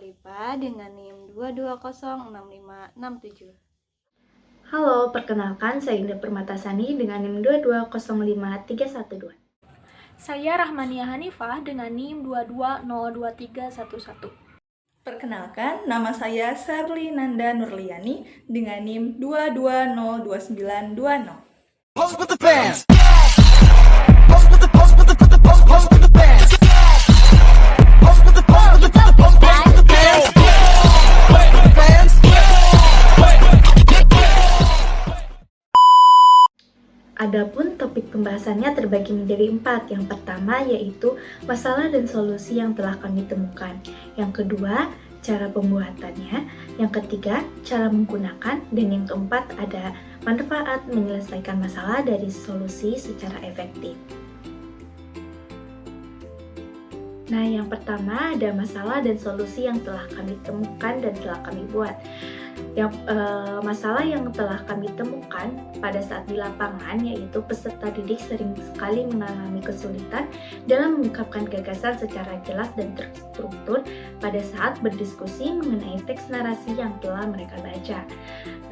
IPA dengan NIM 2206567. Halo, perkenalkan saya Indah Permatasani dengan NIM 2205312. Saya Rahmania Hanifah dengan NIM 2202311. Perkenalkan, nama saya Sarli Nanda Nurliani dengan NIM 2202920. Pose with the bands. Adapun topik pembahasannya terbagi menjadi 4. Yang pertama yaitu masalah dan solusi yang telah kami temukan. Yang kedua, cara pembuatannya. Yang ketiga, cara menggunakan. Dan yang keempat, ada manfaat menyelesaikan masalah dari solusi secara efektif. Nah, yang pertama ada masalah dan solusi yang telah kami temukan dan telah kami buat. Masalah yang telah kami temukan pada saat di lapangan yaitu peserta didik sering sekali mengalami kesulitan dalam mengungkapkan gagasan secara jelas dan terstruktur pada saat berdiskusi mengenai teks narasi yang telah mereka baca.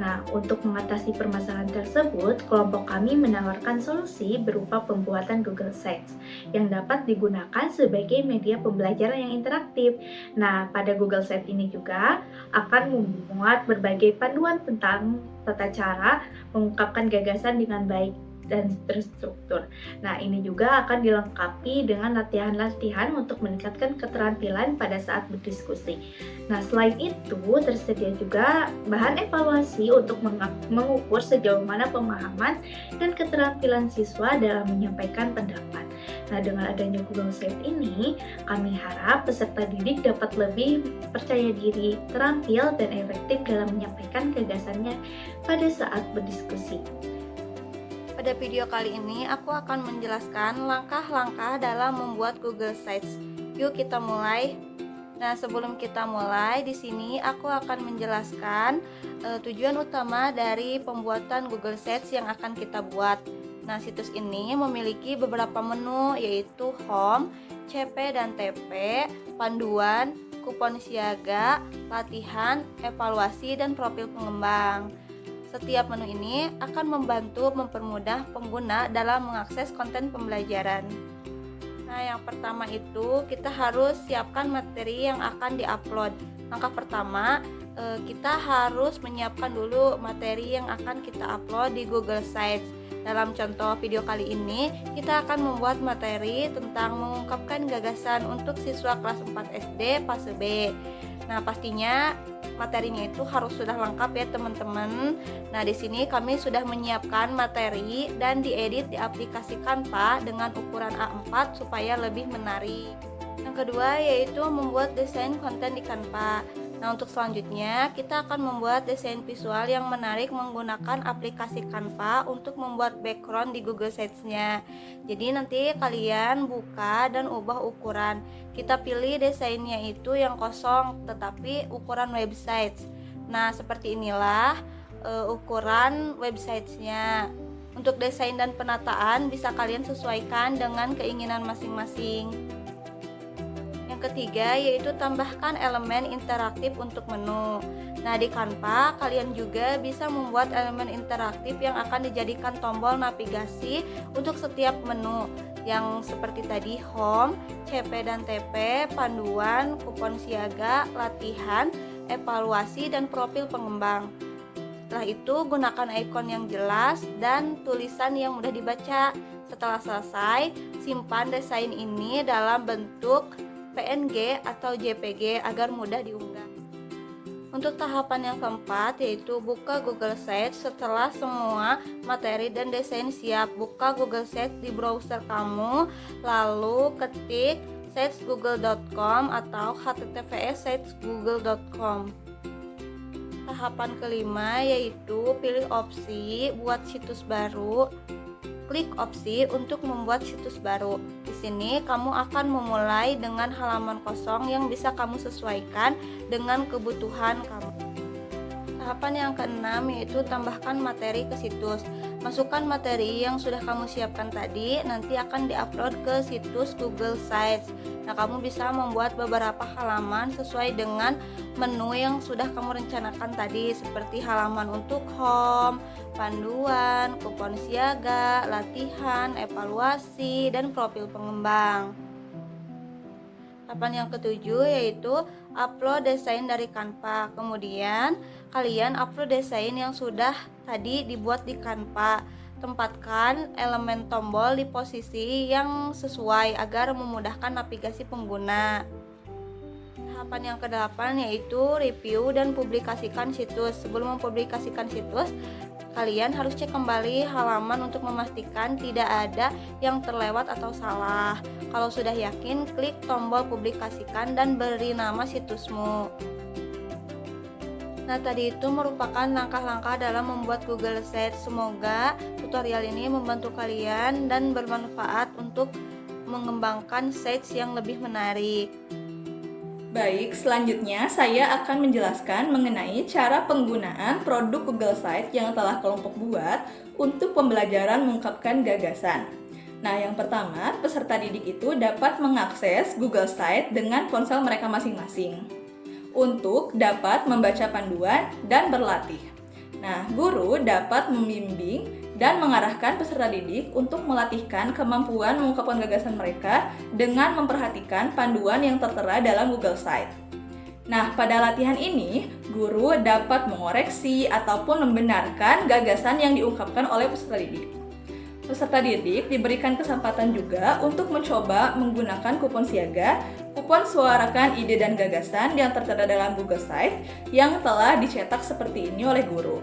Nah, untuk mengatasi permasalahan tersebut, kelompok kami menawarkan solusi berupa pembuatan Google Sites yang dapat digunakan sebagai media pembelajaran yang interaktif. Nah, pada Google Sites ini juga akan memuat berbagai panduan tentang tata cara mengungkapkan gagasan dengan baik dan terstruktur. Nah, ini juga akan dilengkapi dengan latihan-latihan untuk meningkatkan keterampilan pada saat berdiskusi. Nah, selain itu, tersedia juga bahan evaluasi untuk mengukur sejauh mana pemahaman dan keterampilan siswa dalam menyampaikan pendapat. Nah, dengan adanya Google Sites ini, kami harap peserta didik dapat lebih percaya diri, terampil, dan efektif dalam menyampaikan gagasannya pada saat berdiskusi. Pada video kali ini, aku akan menjelaskan langkah-langkah dalam membuat Google Sites. Yuk kita mulai. Nah, sebelum kita mulai, di sini aku akan menjelaskan tujuan utama dari pembuatan Google Sites yang akan kita buat. Nah, situs ini memiliki beberapa menu yaitu Home, CP dan TP, panduan, kupon siaga, latihan, evaluasi, dan profil pengembang. Setiap menu ini akan membantu mempermudah pengguna dalam mengakses konten pembelajaran. Nah, yang pertama itu kita harus siapkan materi yang akan diupload. Langkah pertama, kita harus menyiapkan dulu materi yang akan kita upload di Google Sites. Dalam contoh video kali ini, kita akan membuat materi tentang mengungkapkan gagasan untuk siswa kelas 4 SD fase B. Nah, pastinya materinya itu harus sudah lengkap ya teman-teman. Nah, di sini kami sudah menyiapkan materi dan diedit di aplikasi Canva dengan ukuran A4 supaya lebih menarik. Yang kedua yaitu membuat desain konten di Canva. Nah, untuk selanjutnya kita akan membuat desain visual yang menarik menggunakan aplikasi Canva untuk membuat background di Google Sites-nya. Jadi nanti kalian buka dan ubah ukuran. Kita pilih desainnya itu yang kosong tetapi ukuran website. Nah, seperti inilah ukuran websitenya. Untuk desain dan penataan bisa kalian sesuaikan dengan keinginan masing-masing. Yang ketiga yaitu tambahkan elemen interaktif untuk menu. Nah, di Canva kalian juga bisa membuat elemen interaktif yang akan dijadikan tombol navigasi untuk setiap menu yang seperti tadi Home, CP dan TP, panduan, kupon siaga, latihan, evaluasi, dan profil pengembang. Setelah itu gunakan ikon yang jelas dan tulisan yang mudah dibaca. Setelah selesai, simpan desain ini dalam bentuk PNG atau JPG agar mudah diunggah. Untuk tahapan yang keempat yaitu buka Google Sites. Setelah semua materi dan desain siap, buka Google Sites di browser kamu, lalu ketik sitesgoogle.com atau https://sitesgoogle.com. Tahapan kelima yaitu pilih opsi buat situs baru. Klik opsi untuk membuat situs baru. Di sini kamu akan memulai dengan halaman kosong yang bisa kamu sesuaikan dengan kebutuhan kamu. Tahapan yang keenam yaitu tambahkan materi ke situs. Masukkan materi yang sudah kamu siapkan tadi, nanti akan diupload ke situs Google Sites. Nah, kamu bisa membuat beberapa halaman sesuai dengan menu yang sudah kamu rencanakan tadi, seperti halaman untuk home, panduan, kupon siaga, latihan, evaluasi, dan profil pengembang. Tahapan yang ketujuh yaitu upload desain dari Canva. Kemudian kalian upload desain yang sudah tadi dibuat di Canva. Tempatkan elemen tombol di posisi yang sesuai agar memudahkan navigasi pengguna. Tahapan yang ke-8 yaitu review dan publikasikan situs. Sebelum mempublikasikan situs, kalian harus cek kembali halaman untuk memastikan tidak ada yang terlewat atau salah. Kalau sudah yakin, klik tombol publikasikan dan beri nama situsmu. Nah, tadi itu merupakan langkah-langkah dalam membuat Google Sites. Semoga tutorial ini membantu kalian dan bermanfaat untuk mengembangkan sites yang lebih menarik. Baik, selanjutnya saya akan menjelaskan mengenai cara penggunaan produk Google Sites yang telah kelompok buat untuk pembelajaran mengungkapkan gagasan. Nah, yang pertama, peserta didik itu dapat mengakses Google Sites dengan ponsel mereka masing-masing untuk dapat membaca panduan dan berlatih. Nah, guru dapat membimbing dan mengarahkan peserta didik untuk melatihkan kemampuan mengungkapkan gagasan mereka dengan memperhatikan panduan yang tertera dalam Google Sites. Nah, pada latihan ini, guru dapat mengoreksi ataupun membenarkan gagasan yang diungkapkan oleh peserta didik. Peserta didik diberikan kesempatan juga untuk mencoba menggunakan kupon siaga, kupon suarakan ide dan gagasan yang tertera dalam Google Sites yang telah dicetak seperti ini oleh guru.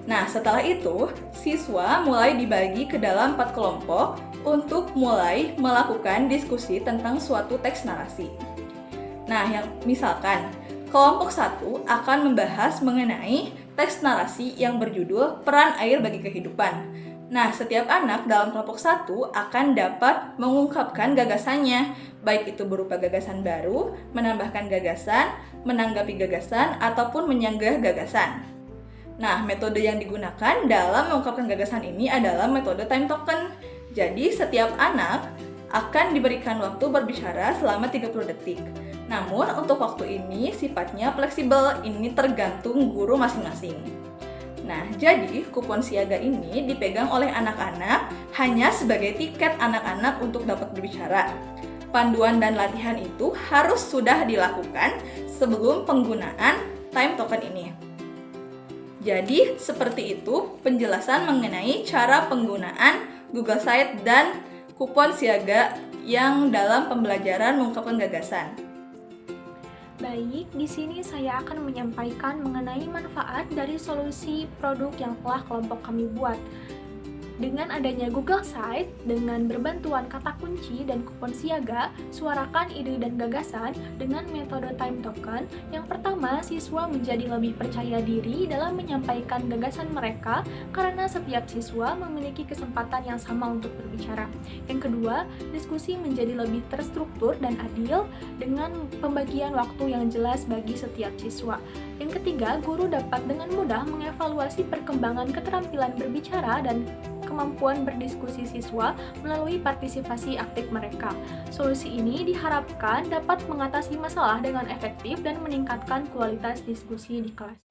Nah, setelah itu, siswa mulai dibagi ke dalam 4 kelompok untuk mulai melakukan diskusi tentang suatu teks narasi. Nah, yang misalkan, kelompok 1 akan membahas mengenai teks narasi yang berjudul Peran Air Bagi Kehidupan. Nah, setiap anak dalam kelompok 1 akan dapat mengungkapkan gagasannya, baik itu berupa gagasan baru, menambahkan gagasan, menanggapi gagasan, ataupun menyanggah gagasan. Nah, metode yang digunakan dalam mengungkapkan gagasan ini adalah metode time token. Jadi, setiap anak akan diberikan waktu berbicara selama 30 detik. Namun, untuk waktu ini sifatnya fleksibel, ini tergantung guru masing-masing. Nah, jadi kupon siaga ini dipegang oleh anak-anak hanya sebagai tiket anak-anak untuk dapat berbicara. Panduan dan latihan itu harus sudah dilakukan sebelum penggunaan time token ini. Jadi, seperti itu penjelasan mengenai cara penggunaan Google Sites dan kupon siaga yang dalam pembelajaran mengungkapkan gagasan. Baik, di sini saya akan menyampaikan mengenai manfaat dari solusi produk yang telah kelompok kami buat. Dengan adanya Google Sites, dengan berbantuan kata kunci dan kupon siaga, suarakan ide dan gagasan dengan metode time token. Yang pertama, siswa menjadi lebih percaya diri dalam menyampaikan gagasan mereka karena setiap siswa memiliki kesempatan yang sama untuk berbicara. Yang kedua, diskusi menjadi lebih terstruktur dan adil dengan pembagian waktu yang jelas bagi setiap siswa. Yang ketiga, guru dapat dengan mudah mengevaluasi perkembangan keterampilan berbicara dan kemampuan berdiskusi siswa melalui partisipasi aktif mereka. Solusi ini diharapkan dapat mengatasi masalah dengan efektif dan meningkatkan kualitas diskusi di kelas.